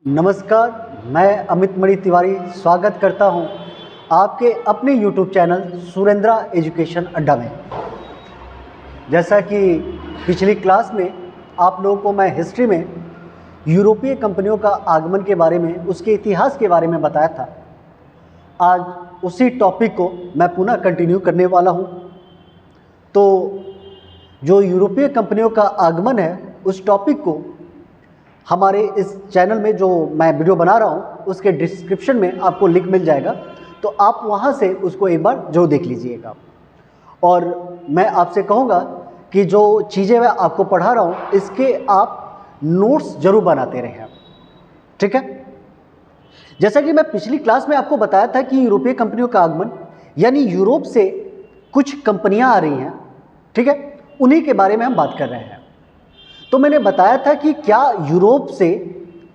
नमस्कार, मैं अमित मणि तिवारी स्वागत करता हूं आपके अपने YouTube चैनल सुरेंद्रा एजुकेशन अड्डा में। जैसा कि पिछली क्लास में आप लोगों को मैं हिस्ट्री में यूरोपीय कंपनियों का आगमन के बारे में, उसके इतिहास के बारे में बताया था, आज उसी टॉपिक को मैं पुनः कंटिन्यू करने वाला हूं। तो जो यूरोपीय कंपनियों का आगमन है, उस टॉपिक को हमारे इस चैनल में जो मैं वीडियो बना रहा हूँ उसके डिस्क्रिप्शन में आपको लिंक मिल जाएगा, तो आप वहाँ से उसको एक बार जरूर देख लीजिएगा। और मैं आपसे कहूँगा कि जो चीज़ें मैं आपको पढ़ा रहा हूँ इसके आप नोट्स जरूर बनाते रहें, ठीक है। जैसा कि मैं पिछली क्लास में आपको बताया था कि यूरोपीय कंपनियों का आगमन यानी यूरोप से कुछ कंपनियाँ आ रही हैं, ठीक है, उन्हीं के बारे में हम बात कर रहे हैं। तो मैंने बताया था कि क्या यूरोप से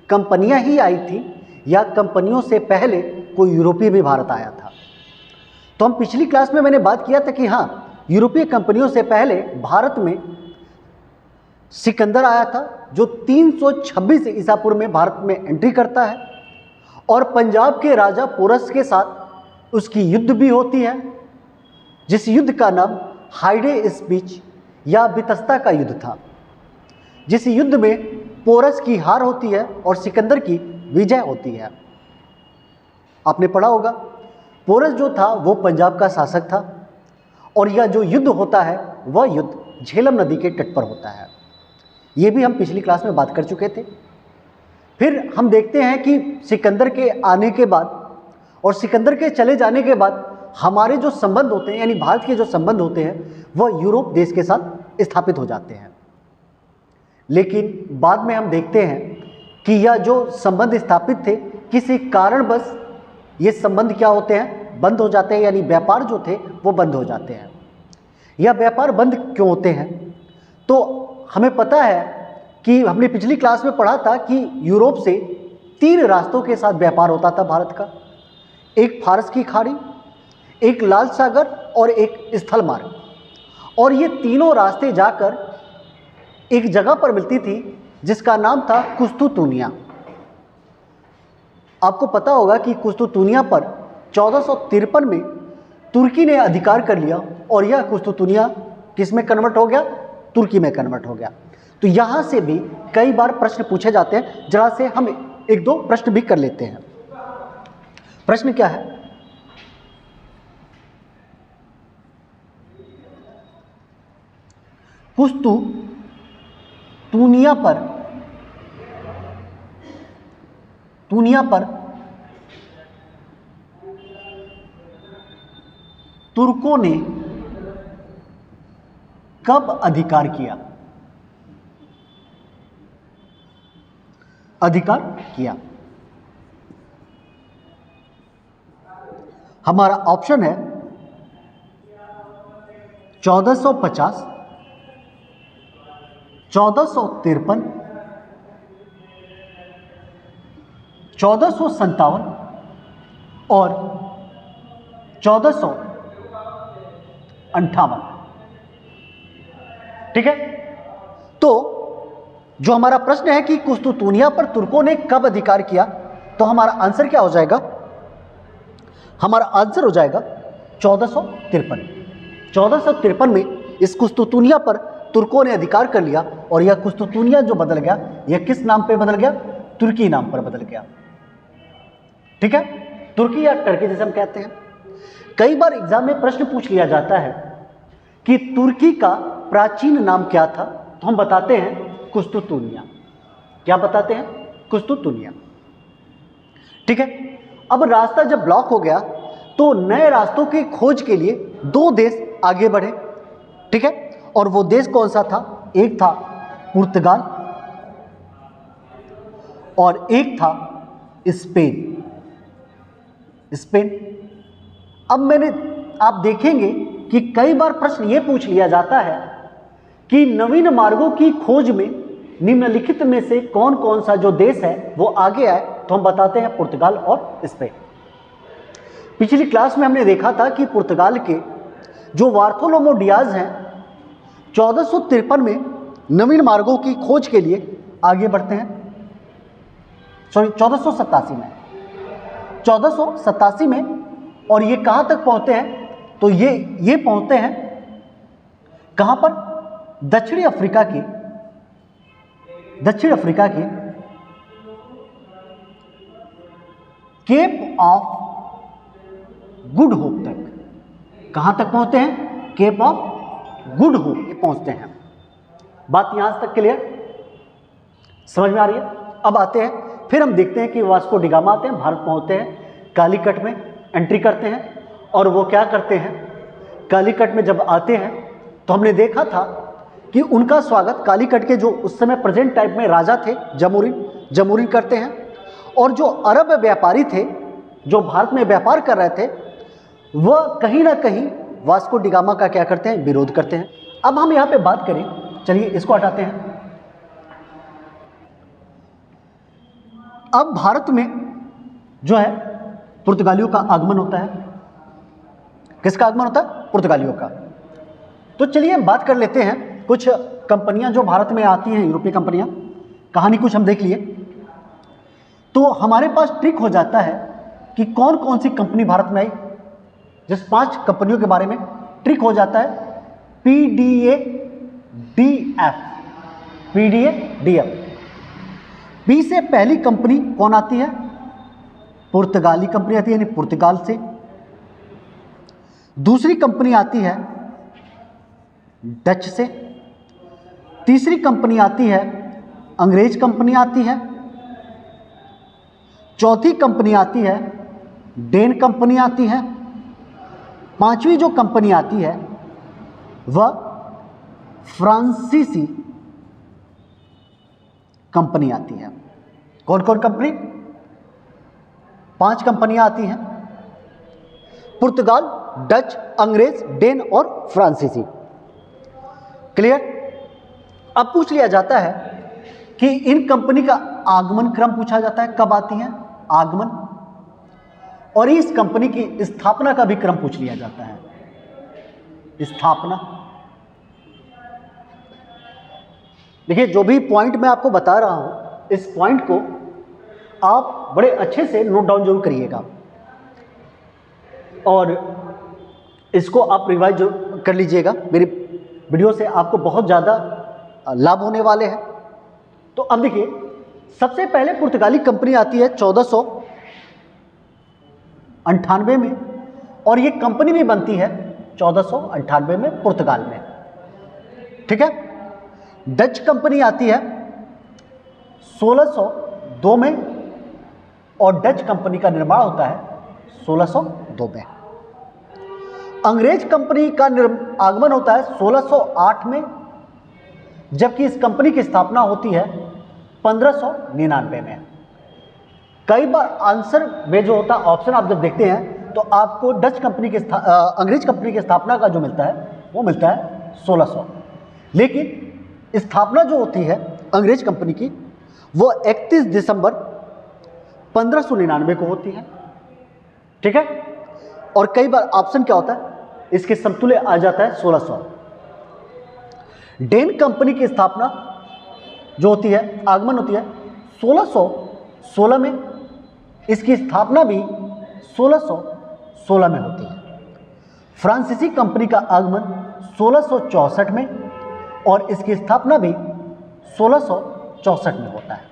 कंपनियां ही आई थी या कंपनियों से पहले कोई यूरोपीय भी भारत आया था। तो हम पिछली क्लास में मैंने बात किया था कि हाँ, यूरोपीय कंपनियों से पहले भारत में सिकंदर आया था, जो 326 ईसा पूर्व में भारत में एंट्री करता है और पंजाब के राजा पोरस के साथ उसकी युद्ध भी होती है, जिस युद्ध का नाम हाइडे स्पीच या बितस्ता का युद्ध था, जिस युद्ध में पोरस की हार होती है और सिकंदर की विजय होती है। आपने पढ़ा होगा, पोरस जो था वो पंजाब का शासक था और यह जो युद्ध होता है वह युद्ध झेलम नदी के तट पर होता है। ये भी हम पिछली क्लास में बात कर चुके थे। फिर हम देखते हैं कि सिकंदर के आने के बाद और सिकंदर के चले जाने के बाद हमारे जो संबंध होते हैं, यानी भारत के जो संबंध होते हैं, वह यूरोप देश के साथ स्थापित हो जाते हैं। लेकिन बाद में हम देखते हैं कि यह जो संबंध स्थापित थे, किसी कारणवश ये संबंध क्या होते हैं, बंद हो जाते हैं, यानी व्यापार जो थे वो बंद हो जाते हैं। यह व्यापार बंद क्यों होते हैं? तो हमें पता है कि हमने पिछली क्लास में पढ़ा था कि यूरोप से 3 रास्तों के साथ व्यापार होता था भारत का। एक फारस की खाड़ी, एक लाल सागर और एक स्थल मार्ग। और ये तीनों रास्ते जाकर एक जगह पर मिलती थी जिसका नाम था कुस्तुतुनिया। आपको पता होगा कि कुस्तुतुनिया पर 1453 में तुर्की ने अधिकार कर लिया और यह कुस्तुतुनिया किस में कन्वर्ट हो गया? तुर्की में कन्वर्ट हो गया। तो यहां से भी कई बार प्रश्न पूछे जाते हैं, जरा से हम एक दो प्रश्न भी कर लेते हैं। प्रश्न क्या है? कुस्तुतुनिया पर तुर्कों ने कब अधिकार किया? हमारा ऑप्शन है 1450, 1453, 1457 और 1458। ठीक है, तो जो हमारा प्रश्न है कि कुस्तुतुनिया पर तुर्कों ने कब अधिकार किया, तो हमारा आंसर क्या हो जाएगा? हमारा आंसर हो जाएगा 1453। 1453 में इस कुस्तुतुनिया पर तुर्कों ने अधिकार कर लिया और यह कुस्तुतुनिया जो बदल गया, यह किस नाम पे बदल गया? तुर्की नाम पर बदल गया। ठीक है, तुर्की या टर्की जैसे हम कहते हैं। कई बार एग्जाम में प्रश्न पूछ लिया जाता है कि तुर्की का प्राचीन नाम क्या था, तो हम बताते हैं कुस्तुतुनिया। क्या बताते हैं? कुस्तुतुनिया। ठीक है, अब रास्ता जब ब्लॉक हो गया तो नए रास्तों की खोज के लिए 2 देश आगे बढ़े। ठीक है, और वो देश कौन सा था? एक था पुर्तगाल और एक था स्पेन। अब आप देखेंगे कि कई बार प्रश्न ये पूछ लिया जाता है कि नवीन मार्गों की खोज में निम्नलिखित में से कौन कौन सा जो देश है वो आगे आए, तो हम बताते हैं पुर्तगाल और स्पेन। पिछली क्लास में हमने देखा था कि पुर्तगाल के जो बार्थोलोमो डियाज हैं 1453 में नवीन मार्गों की खोज के लिए आगे बढ़ते हैं। सॉरी 1487 में, 1487 में। और ये कहां तक पहुंचते हैं? तो ये पहुंचते हैं कहां पर? दक्षिण अफ्रीका की केप ऑफ गुड होप तक। कहां तक पहुंचते हैं? केप ऑफ गुड होप पहुंचते हैं। बात यहां तक क्लियर समझ में आ रही है? अब आते हैं, फिर हम देखते हैं कि वास्को डी गामा आते हैं, भारत पहुंचते हैं, कालीकट में एंट्री करते हैं। और वो क्या करते हैं? कालीकट में जब आते हैं तो हमने देखा था कि उनका स्वागत कालीकट के जो उस समय प्रेजेंट टाइप में राजा थे जमूरिन करते हैं। और जो अरब व्यापारी थे जो भारत में व्यापार कर रहे थे, वह कहीं ना कहीं वास्को डी गामा का क्या करते हैं? विरोध करते हैं। अब हम यहाँ पे बात करें, चलिए इसको हटाते हैं। अब भारत में जो है पुर्तगालियों का आगमन होता है। किसका आगमन होता है? पुर्तगालियों का। तो चलिए हम बात कर लेते हैं कुछ कंपनियां जो भारत में आती हैं, यूरोपीय कंपनियां। कहानी कुछ हम देख लिए तो हमारे पास ट्रिक हो जाता है कि कौन कौन सी कंपनी भारत में आई। जिस 5 कंपनियों के बारे में ट्रिक हो जाता है, PDADF। पी से पहली कंपनी कौन आती है? पुर्तगाली कंपनी आती है, यानी पुर्तगाल से। दूसरी कंपनी आती है डच से। तीसरी कंपनी आती है अंग्रेज कंपनी आती है। चौथी कंपनी आती है डेन कंपनी आती है। पांचवी जो कंपनी आती है वह फ्रांसीसी कंपनी आती है। कौन कौन कंपनी? 5 कंपनियां आती हैं, पुर्तगाल, डच, अंग्रेज, डेन और फ्रांसीसी। क्लियर? अब पूछ लिया जाता है कि इन कंपनी का आगमन क्रम पूछा जाता है, कब आती हैं? आगमन। और इस कंपनी की स्थापना का भी क्रम पूछ लिया जाता है। स्थापना, देखिए जो भी पॉइंट मैं आपको बता रहा हूं, इस पॉइंट को आप बड़े अच्छे से नोट डाउन जरूर करिएगा और इसको आप रिवाइज कर लीजिएगा। मेरी वीडियो से आपको बहुत ज़्यादा लाभ होने वाले हैं। तो अब देखिए, सबसे पहले पुर्तगाली कंपनी आती है 1498 में, और ये कंपनी भी बनती है 1498 में पुर्तगाल में। ठीक है। डच कंपनी आती है 1602 में, और डच कंपनी का निर्माण होता है 1602 में। अंग्रेज कंपनी का आगमन होता है 1608 में, जबकि इस कंपनी की स्थापना होती है 1599 में। कई बार आंसर में जो होता है ऑप्शन आप जब देखते हैं तो आपको डच कंपनी के अंग्रेज कंपनी की स्थापना का जो मिलता है वो मिलता है 1600, लेकिन स्थापना जो होती है अंग्रेज कंपनी की वो 31 दिसंबर 1599 को होती है। ठीक है। और कई बार ऑप्शन क्या होता है, इसके समतुल्य आ जाता है 1600। डेन कंपनी की स्थापना जो होती है, आगमन होती है 1616 में, इसकी स्थापना भी 1616 में होती है। फ्रांसीसी कंपनी का आगमन 1664 में, और इसकी स्थापना भी 1664 में होता है।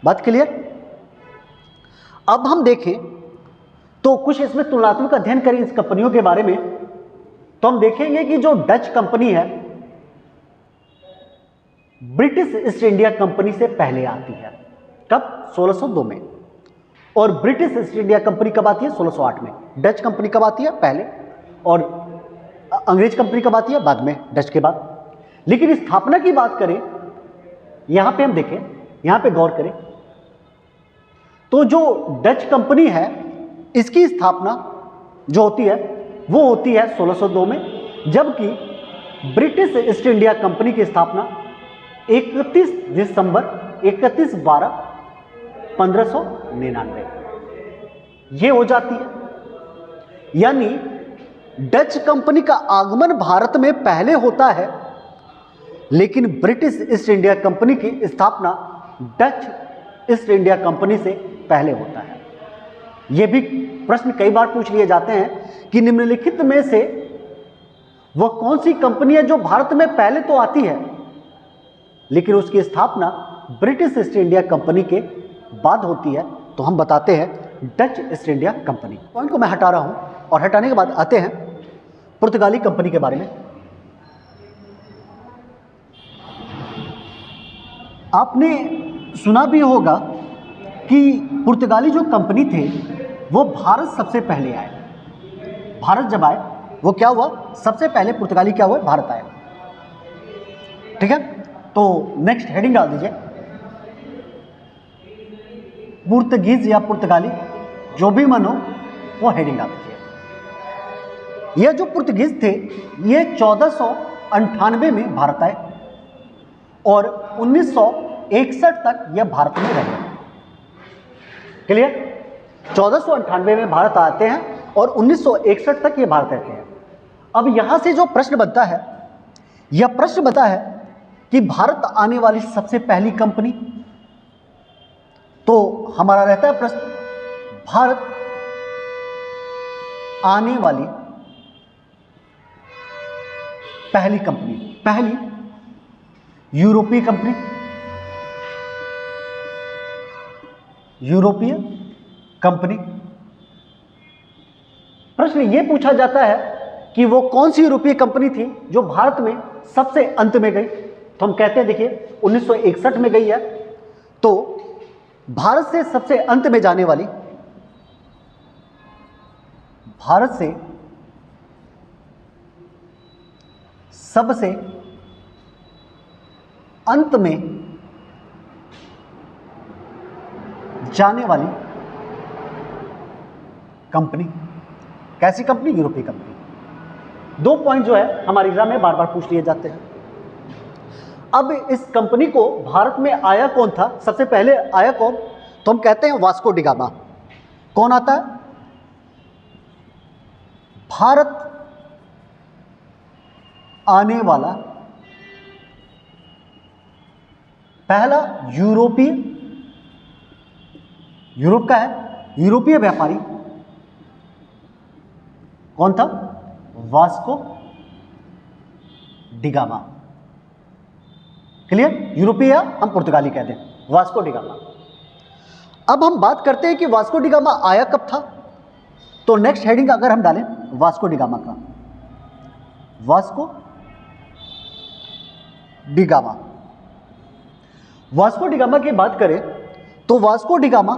बात क्लियर? अब हम देखें तो कुछ इसमें तुलनात्मक अध्ययन करें इस कंपनियों के बारे में, तो हम देखेंगे कि जो डच कंपनी है ब्रिटिश ईस्ट इंडिया कंपनी से पहले आती है। कब? 1602 में। और ब्रिटिश ईस्ट इंडिया कंपनी कब आती है? 1608 में। डच कंपनी कब आती है? पहले। और अंग्रेज कंपनी कब आती है? बाद में, डच के बाद। लेकिन स्थापना की बात करें, यहां पे हम देखें, यहां पे गौर करें तो जो डच कंपनी है इसकी स्थापना जो होती है वो होती है 1602 में, जबकि ब्रिटिश ईस्ट इंडिया कंपनी की स्थापना 31 दिसंबर 1599 ये हो जाती है। यानी डच कंपनी का आगमन भारत में पहले होता है, लेकिन ब्रिटिश ईस्ट इंडिया कंपनी की स्थापना डच ईस्ट इंडिया कंपनी से पहले होता है। यह भी प्रश्न कई बार पूछ लिए जाते हैं कि निम्नलिखित में से वह कौन सी कंपनी है जो भारत में पहले तो आती है लेकिन उसकी स्थापना ब्रिटिश ईस्ट इंडिया कंपनी के बाद होती है। तो हम बताते हैं Dutch east India company. Point को मैं हटा रहा हूं और हटाने के बाद आते हैं पुर्तगाली कंपनी के बारे में। आपने सुना भी होगा कि पुर्तगाली जो कंपनी थे वो भारत सबसे पहले आए। भारत जब आए वो क्या हुआ, सबसे पहले पुर्तगाली क्या हुआ, भारत आए। ठीक है, तो नेक्स्ट हेडिंग डाल दीजिए, पुर्तगीज या पुर्तगाली जो भी मन हो वो हेडिंग डाल दीजिए। ये जो पुर्तगीज थे ये 1498 में भारत आए और 1961 तक यह भारत में रहे। क्लियर, 1498 में भारत आते हैं और 1961 तक ये भारत रहते हैं। अब यहां से जो प्रश्न बनता है, यह प्रश्न बनता है कि भारत आने वाली सबसे पहली कंपनी, तो हमारा रहता है प्रश्न भारत आने वाली पहली कंपनी, पहली यूरोपीय कंपनी, यूरोपीय कंपनी। प्रश्न यह पूछा जाता है कि वो कौन सी यूरोपीय कंपनी थी जो भारत में सबसे अंत में गई। तो हम कहते हैं देखिए 1961 में गई है, तो भारत से सबसे अंत में जाने वाली, भारत से सबसे अंत में जाने वाली कंपनी, कैसी कंपनी, यूरोपीय कंपनी। 2 पॉइंट जो है हमारे एग्जाम में बार बार पूछ लिए जाते हैं। अब इस कंपनी को भारत में आया कौन था, सबसे पहले आया कौन, तो हम कहते हैं वास्को डी गामा। कौन आता है, भारत आने वाला पहला यूरोपीय, यूरोप का है, यूरोपीय व्यापारी कौन था, वास्को डी गामा। क्लियर, यूरोपीय हम पुर्तगाली कहते हैं, वास्को डी गामा। अब हम बात करते हैं कि वास्को डी गामा आया कब था। तो नेक्स्ट हेडिंग अगर हम डालें वास्को डी गामा का, Vasco D gamma, Vasco D gamma की बात करें तो वास्को डी गामा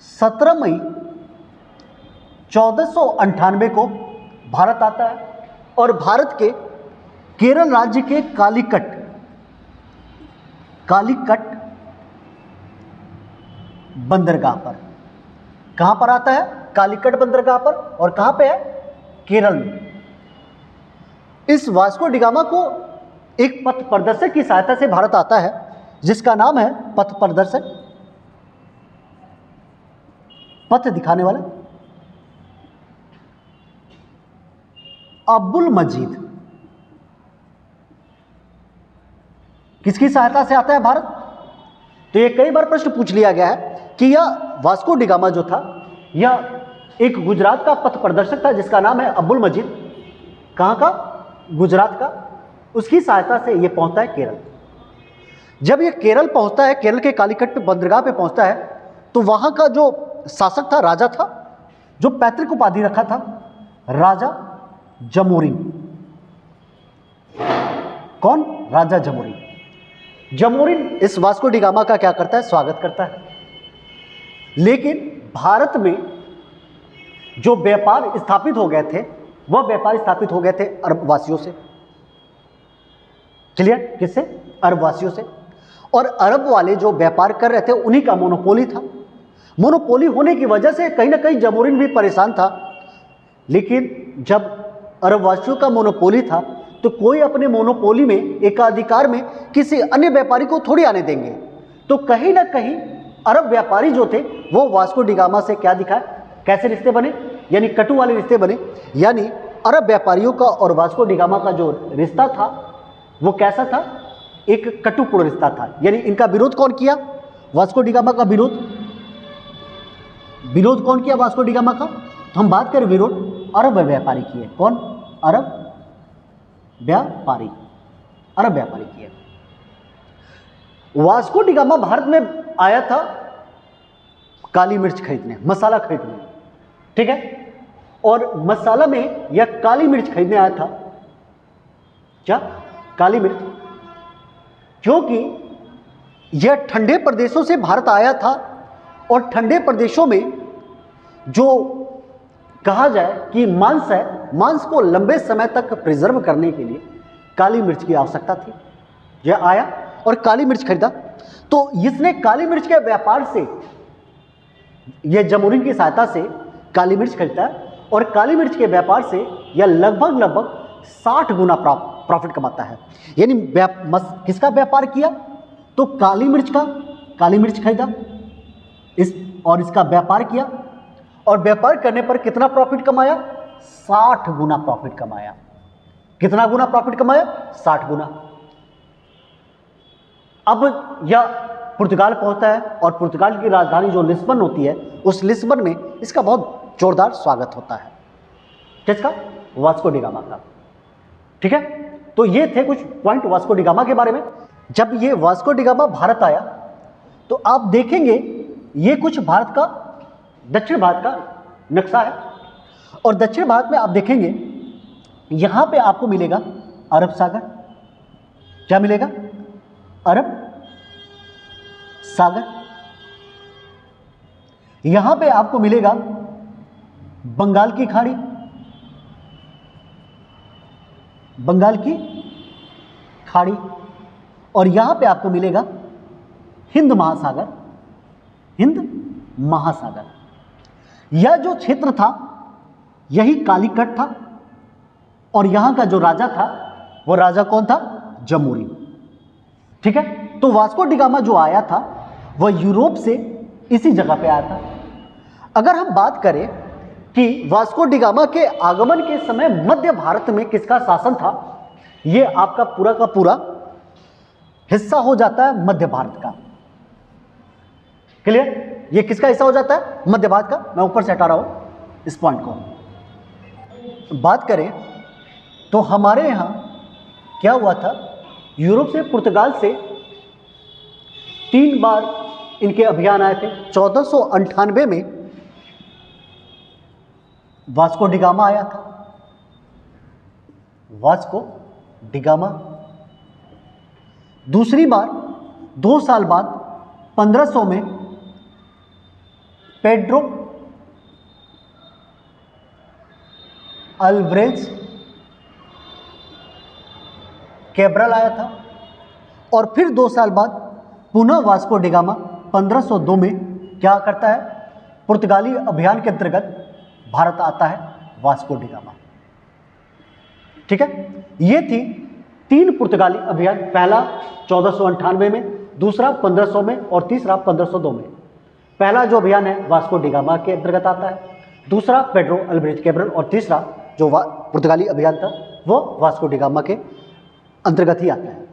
17 मई 1498 को भारत आता है और भारत के केरल राज्य के कालीकट बंदरगाह पर, कहां पर आता है, कालीकट बंदरगाह पर, और कहां पे है, केरल में। इस वास्को डी गामा को एक पथ प्रदर्शक की सहायता से भारत आता है जिसका नाम है पथ प्रदर्शक, पथ दिखाने वाला अब्दुल मजीद। किसकी सहायता से आता है भारत, तो ये कई बार प्रश्न पूछ लिया गया है कि यह वास्को डी गामा जो था यह एक गुजरात का पथ प्रदर्शक था जिसका नाम है अब्दुल मजीद। कहां का, गुजरात का। उसकी सहायता से यह पहुंचता है केरल। जब यह केरल पहुंचता है, केरल के कालीकट पे बंदरगाह पे पहुंचता है, तो वहां का जो शासक था, राजा था, जो पैतृक उपाधि रखा था, राजा जमोरिन। कौन, राजा जमोरिन। जमोरिन इस वास्को डी गामा का क्या करता है, स्वागत करता है। लेकिन भारत में जो व्यापार स्थापित हो गए थे, वह व्यापार स्थापित हो गए थे अरबवासियों से। क्लियर, किससे, अरबवासियों से। और अरब वाले जो व्यापार कर रहे थे उन्हीं का मोनोपोली था। मोनोपोली होने की वजह से कहीं ना कहीं जमोरिन भी परेशान था। लेकिन जब अरबवासियों का मोनोपोली था तो कोई अपने मोनोपोली में, एकाधिकार में किसी अन्य व्यापारी को थोड़ी आने देंगे। तो कहीं ना कहीं अरब व्यापारी जो थे वो वास्को डी गामा से क्या दिखाए, कैसे रिश्ते बने, यानी कटु वाले रिश्ते बने। यानी अरब व्यापारियों का और वास्को डी गामा का जो रिश्ता था वो कैसा था, एक कटुपूर्ण रिश्ता था। यानी इनका विरोध कौन किया, वास्को डी गामा का विरोध, विरोध कौन किया वास्को डी गामा का? तो हम बात करें विरोध अरब व्यापारी की है। कौन? अरब व्यापारी, अरब व्यापारी की है। वास्को डी गामा भारत में आया था काली मिर्च खरीदने, मसाला खरीदने, ठीक है। और मसाला में या काली मिर्च खरीदने आया था, क्या? काली मिर्च, क्योंकि यह ठंडे प्रदेशों से भारत आया था और ठंडे प्रदेशों में जो कहा जाए कि मांस है, मांस को लंबे समय तक प्रिजर्व करने के लिए काली मिर्च की आवश्यकता थी। यह आया और काली मिर्च खरीदा, तो इसने काली मिर्च के व्यापार से, यह जमूरिन की सहायता से काली मिर्च खरीदता है और काली मिर्च के व्यापार से यह लगभग 60 गुना प्रॉफिट कमाता है। यानी किसका व्यापार किया? तो काली मिर्च का, काली मिर्च खरीदा और इसका व्यापार किया और व्यापार करने पर कितना प्रॉफिट कमाया? 60 गुना प्रॉफिट कमाया। कितना गुना प्रॉफिट कमाया? 60 गुना। अब यह पुर्तगाल पहुंचता है और पुर्तगाल की राजधानी जो लिस्बन होती है, उस लिस्बन में इसका बहुत जोरदार स्वागत होता है। किसका? वास्को डी गामा का, ठीक है। तो ये थे कुछ पॉइंट वास्को डी गामा के बारे में। जब ये वास्को डी गामा भारत आया तो आप देखेंगे ये कुछ भारत का, दक्षिण भारत का नक्शा है और दक्षिण भारत में आप देखेंगे यहां पे आपको मिलेगा अरब सागर। क्या मिलेगा? अरब सागर। यहां पे आपको मिलेगा बंगाल की खाड़ी, बंगाल की खाड़ी, और यहां पे आपको मिलेगा हिंद महासागर, हिंद महासागर। यह जो क्षेत्र था यही कालीकट था और यहां का जो राजा था वो राजा कौन था? जमूरिन, ठीक है। तो वास्को डी गामा जो आया था वह यूरोप से इसी जगह पे आया था। अगर हम बात करें कि वास्को डी गामा के आगमन के समय मध्य भारत में किसका शासन था, यह आपका पूरा का पूरा हिस्सा हो जाता है मध्य भारत का। क्लियर? यह किसका हिस्सा हो जाता है? मध्य भारत का। मैं ऊपर से हटा रहा हूं इस पॉइंट को। बात करें तो हमारे यहां क्या हुआ था, यूरोप से, पुर्तगाल से 3 बार इनके अभियान आए थे। 1498 में वास्को डी गामा आया था, वास्को डी गामा। दूसरी बार 2 साल बाद 1500 में पेड्रो अल्वारेज कैब्रल आया था और फिर 2 साल बाद पुनः वास्को डी गामा 1502 में क्या करता है? पुर्तगाली अभियान के अंतर्गत भारत आता है वास्को डी गामा, ठीक है। ये थी 3 पुर्तगाली अभियान, पहला 1498 में, दूसरा 1500 में और तीसरा 1502 में। पहला जो अभियान है वास्को डी गामा के अंतर्गत आता है, दूसरा पेड्रो अल्वारेज कैब्रल और तीसरा जो पुर्तगाली अभियान था वो वास्को डी गामा के अंतर्गत ही आता है।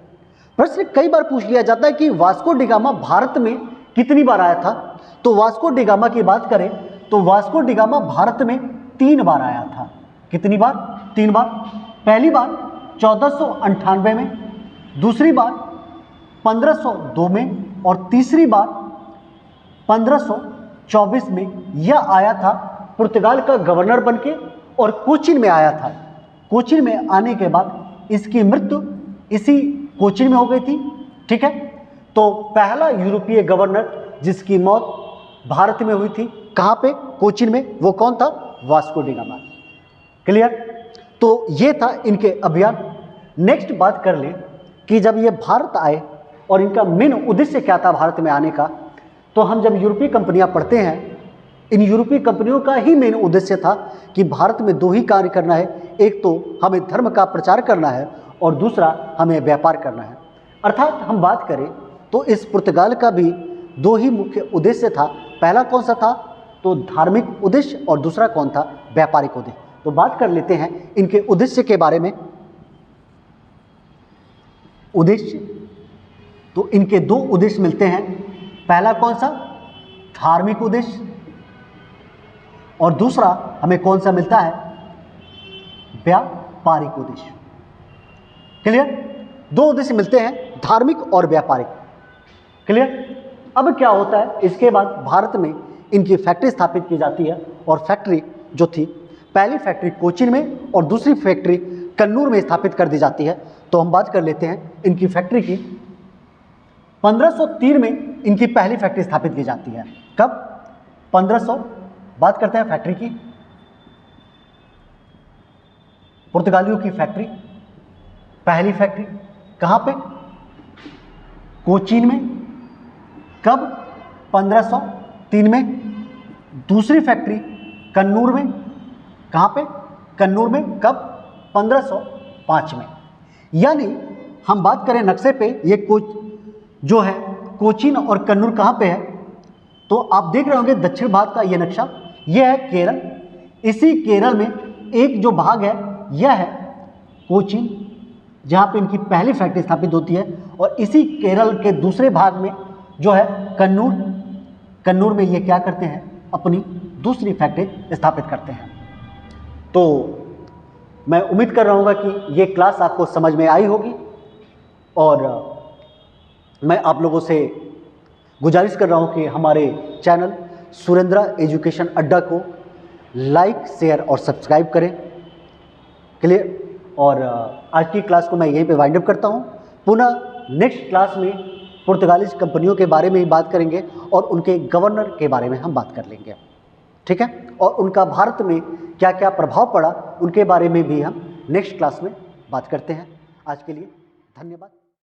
प्रश्न कई बार पूछ लिया जाता है कि वास्को डी गामा भारत में कितनी बार आया था। तो वास्को डी गामा की बात करें तो वास्को डी गामा भारत में 3 बार आया था। कितनी बार? 3 बार। पहली बार 1498 में, दूसरी बार 1502 में और तीसरी बार 1524 में। यह आया था पुर्तगाल का गवर्नर बनके और कोचीन में आया था। कोचीन में आने के बाद इसकी मृत्यु इसी कोचीन में हो गई थी, ठीक है। तो पहला यूरोपीय गवर्नर जिसकी मौत भारत में हुई थी, कहां पे? कोचीन में। वो कौन था? Vasco D gamma. क्लियर? तो ये था इनके अभियान। नेक्स्ट बात कर ले कि जब ये भारत आए और इनका मेन उद्देश्य क्या था भारत में आने का, तो हम जब यूरोपीय कंपनियां पढ़ते हैं, इन यूरोपीय कंपनियों का ही मेन उद्देश्य था कि भारत में 2 ही कार्य करना है, एक तो हमें धर्म का प्रचार करना है और दूसरा हमें व्यापार करना है। अर्थात हम बात करें तो इस पुर्तगाल का भी 2 ही मुख्य उद्देश्य था। पहला कौन सा था? तो धार्मिक उद्देश्य और दूसरा कौन था? व्यापारिक उद्देश्य। तो बात कर लेते हैं इनके उद्देश्य के बारे में। उद्देश्य, तो इनके 2 उद्देश्य मिलते हैं। पहला कौन सा? धार्मिक उद्देश्य, और दूसरा हमें कौन सा मिलता है? व्यापारिक उद्देश्य। क्लियर? दो उद्देश्य मिलते हैं, धार्मिक और व्यापारिक। क्लियर? अब क्या होता है, इसके बाद भारत में इनकी फैक्ट्री स्थापित की जाती है, और फैक्ट्री जो थी, पहली फैक्ट्री कोचीन में और दूसरी फैक्ट्री कन्नूर में स्थापित कर दी जाती है। तो हम बात कर लेते हैं इनकी फैक्ट्री की। 1503 में इनकी पहली फैक्ट्री स्थापित की जाती है। कब? 1500। बात करते हैं फैक्ट्री की। पुर्तगालियों की फैक्ट्री, पहली फैक्ट्री कहां पे? कोचीन में। कब? 1503 में। दूसरी फैक्ट्री कन्नूर में। कहां पे? कन्नूर में। कब? 1505 में। यानी हम बात करें नक्शे पे, ये जो है कोचीन और कन्नूर कहां पे है? तो आप देख रहे होंगे दक्षिण भाग का ये नक्शा, यह है केरल। इसी केरल में एक जो भाग है यह है कोचीन, जहां पे इनकी पहली फैक्ट्री स्थापित होती है, और इसी केरल के दूसरे भाग में जो है कन्नूर, कन्नूर में ये क्या करते हैं? अपनी दूसरी फैक्ट्री स्थापित करते हैं। तो मैं उम्मीद कर रहा हूँ कि ये क्लास आपको समझ में आई होगी, और मैं आप लोगों से गुजारिश कर रहा हूँ कि हमारे चैनल सुरेंद्रा एजुकेशन अड्डा को लाइक, शेयर और सब्सक्राइब करें। क्लियर? और आज की क्लास को मैं यहीं पे वाइंड अप करता हूँ। पुनः नेक्स्ट क्लास में पुर्तगालीज कंपनियों के बारे में ही बात करेंगे, और उनके गवर्नर के बारे में हम बात कर लेंगे। ठीक है? और उनका भारत में क्या क्या प्रभाव पड़ा, उनके बारे में भी हम नेक्स्ट क्लास में बात करते हैं। आज के लिए धन्यवाद।